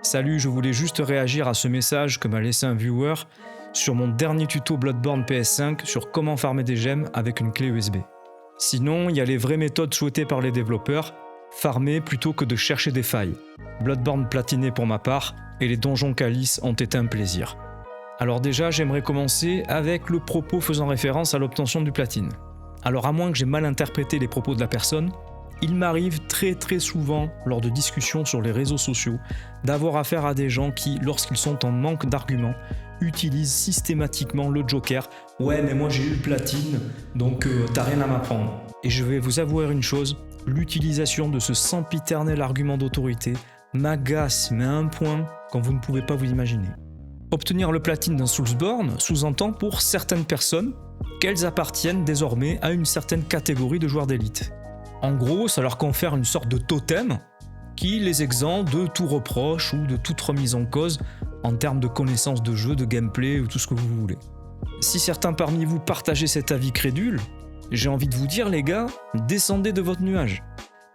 Salut, je voulais juste réagir à ce message que m'a laissé un viewer sur mon dernier tuto Bloodborne PS5 sur comment farmer des gemmes avec une clé USB. Sinon, il y a les vraies méthodes souhaitées par les développeurs, farmer plutôt que de chercher des failles. Bloodborne platiné pour ma part, et les donjons Calice ont été un plaisir. Alors déjà, j'aimerais commencer avec le propos faisant référence à l'obtention du platine. Alors à moins que j'ai mal interprété les propos de la personne, il m'arrive très souvent, lors de discussions sur les réseaux sociaux, d'avoir affaire à des gens qui, lorsqu'ils sont en manque d'arguments, utilisent systématiquement le joker « Ouais mais moi j'ai eu le platine, donc t'as rien à m'apprendre ». Et je vais vous avouer une chose, l'utilisation de ce sempiternel argument d'autorité m'agace mais à un point quand vous ne pouvez pas vous l'imaginer. Obtenir le platine d'un Soulsborne sous-entend pour certaines personnes qu'elles appartiennent désormais à une certaine catégorie de joueurs d'élite. En gros, ça leur confère une sorte de totem qui les exempt de tout reproche ou de toute remise en cause en termes de connaissance de jeu, de gameplay ou tout ce que vous voulez. Si certains parmi vous partagez cet avis crédule, j'ai envie de vous dire les gars, descendez de votre nuage.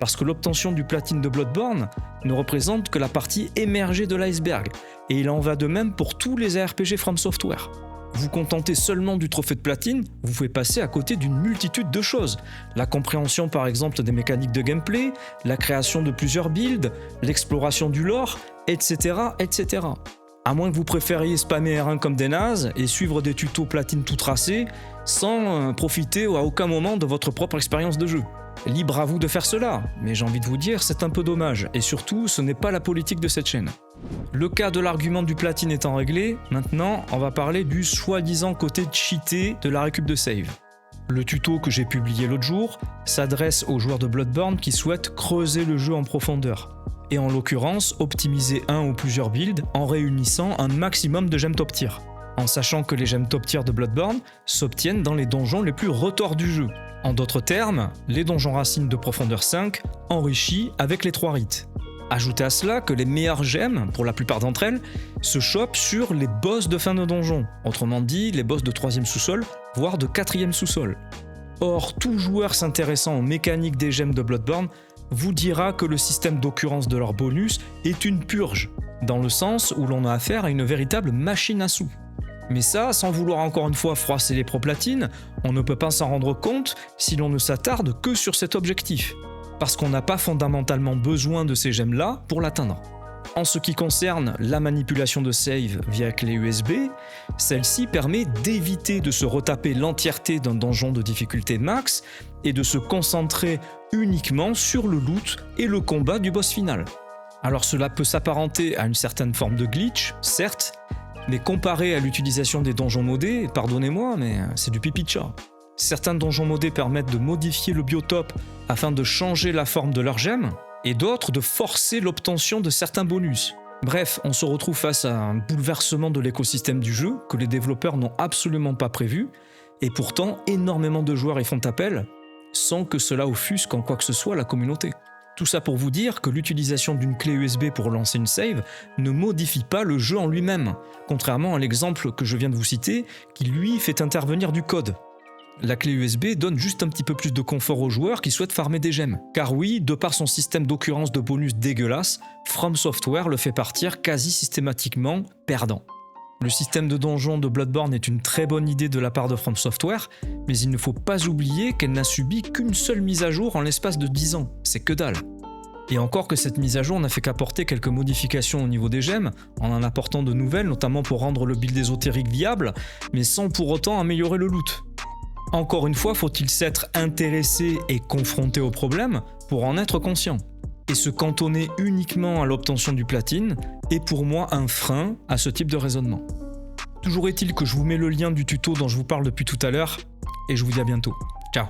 Parce que l'obtention du platine de Bloodborne ne représente que la partie émergée de l'iceberg, et il en va de même pour tous les ARPG From Software. Vous contentez seulement du trophée de platine, vous pouvez passer à côté d'une multitude de choses. La compréhension par exemple des mécaniques de gameplay, la création de plusieurs builds, l'exploration du lore, etc. etc. À moins que vous préfériez spammer R1 comme des nazes et suivre des tutos platine tout tracés sans profiter à aucun moment de votre propre expérience de jeu. Libre à vous de faire cela, mais j'ai envie de vous dire, c'est un peu dommage, et surtout, ce n'est pas la politique de cette chaîne. Le cas de l'argument du platine étant réglé, maintenant, on va parler du soi-disant côté cheaté de la récup de save. Le tuto que j'ai publié l'autre jour s'adresse aux joueurs de Bloodborne qui souhaitent creuser le jeu en profondeur, et en l'occurrence, optimiser un ou plusieurs builds en réunissant un maximum de gemmes top tier, en sachant que les gemmes top tier de Bloodborne s'obtiennent dans les donjons les plus retors du jeu. En d'autres termes, les donjons racines de profondeur 5 enrichis avec les 3 rites. Ajoutez à cela que les meilleures gemmes, pour la plupart d'entre elles, se chopent sur les boss de fin de donjon, autrement dit les boss de 3e sous-sol, voire de 4e sous-sol. Or, tout joueur s'intéressant aux mécaniques des gemmes de Bloodborne vous dira que le système d'occurrence de leurs bonus est une purge, dans le sens où l'on a affaire à une véritable machine à sous. Mais ça, sans vouloir encore une fois froisser les pro-platines, on ne peut pas s'en rendre compte si l'on ne s'attarde que sur cet objectif, parce qu'on n'a pas fondamentalement besoin de ces gemmes-là pour l'atteindre. En ce qui concerne la manipulation de save via clé USB, celle-ci permet d'éviter de se retaper l'entièreté d'un donjon de difficulté max et de se concentrer uniquement sur le loot et le combat du boss final. Alors cela peut s'apparenter à une certaine forme de glitch, certes, mais comparé à l'utilisation des donjons modés, pardonnez-moi, mais c'est du pipi de chat. Certains donjons modés permettent de modifier le biotope afin de changer la forme de leurs gemmes, et d'autres de forcer l'obtention de certains bonus. Bref, on se retrouve face à un bouleversement de l'écosystème du jeu que les développeurs n'ont absolument pas prévu, et pourtant énormément de joueurs y font appel, sans que cela offusque en quoi que ce soit la communauté. Tout ça pour vous dire que l'utilisation d'une clé USB pour lancer une save ne modifie pas le jeu en lui-même, contrairement à l'exemple que je viens de vous citer, qui lui fait intervenir du code. La clé USB donne juste un petit peu plus de confort aux joueurs qui souhaitent farmer des gemmes. Car oui, de par son système d'occurrence de bonus dégueulasse, From Software le fait partir quasi systématiquement perdant. Le système de donjon de Bloodborne est une très bonne idée de la part de From Software, mais il ne faut pas oublier qu'elle n'a subi qu'une seule mise à jour en l'espace de 10 ans, c'est que dalle. Et encore que cette mise à jour n'a fait qu'apporter quelques modifications au niveau des gemmes, en apportant de nouvelles, notamment pour rendre le build ésotérique viable, mais sans pour autant améliorer le loot. Encore une fois, faut-il s'être intéressé et confronté au problème pour en être conscient. Et se cantonner uniquement à l'obtention du platine est pour moi un frein à ce type de raisonnement. Toujours est-il que je vous mets le lien du tuto dont je vous parle depuis tout à l'heure, et je vous dis à bientôt. Ciao.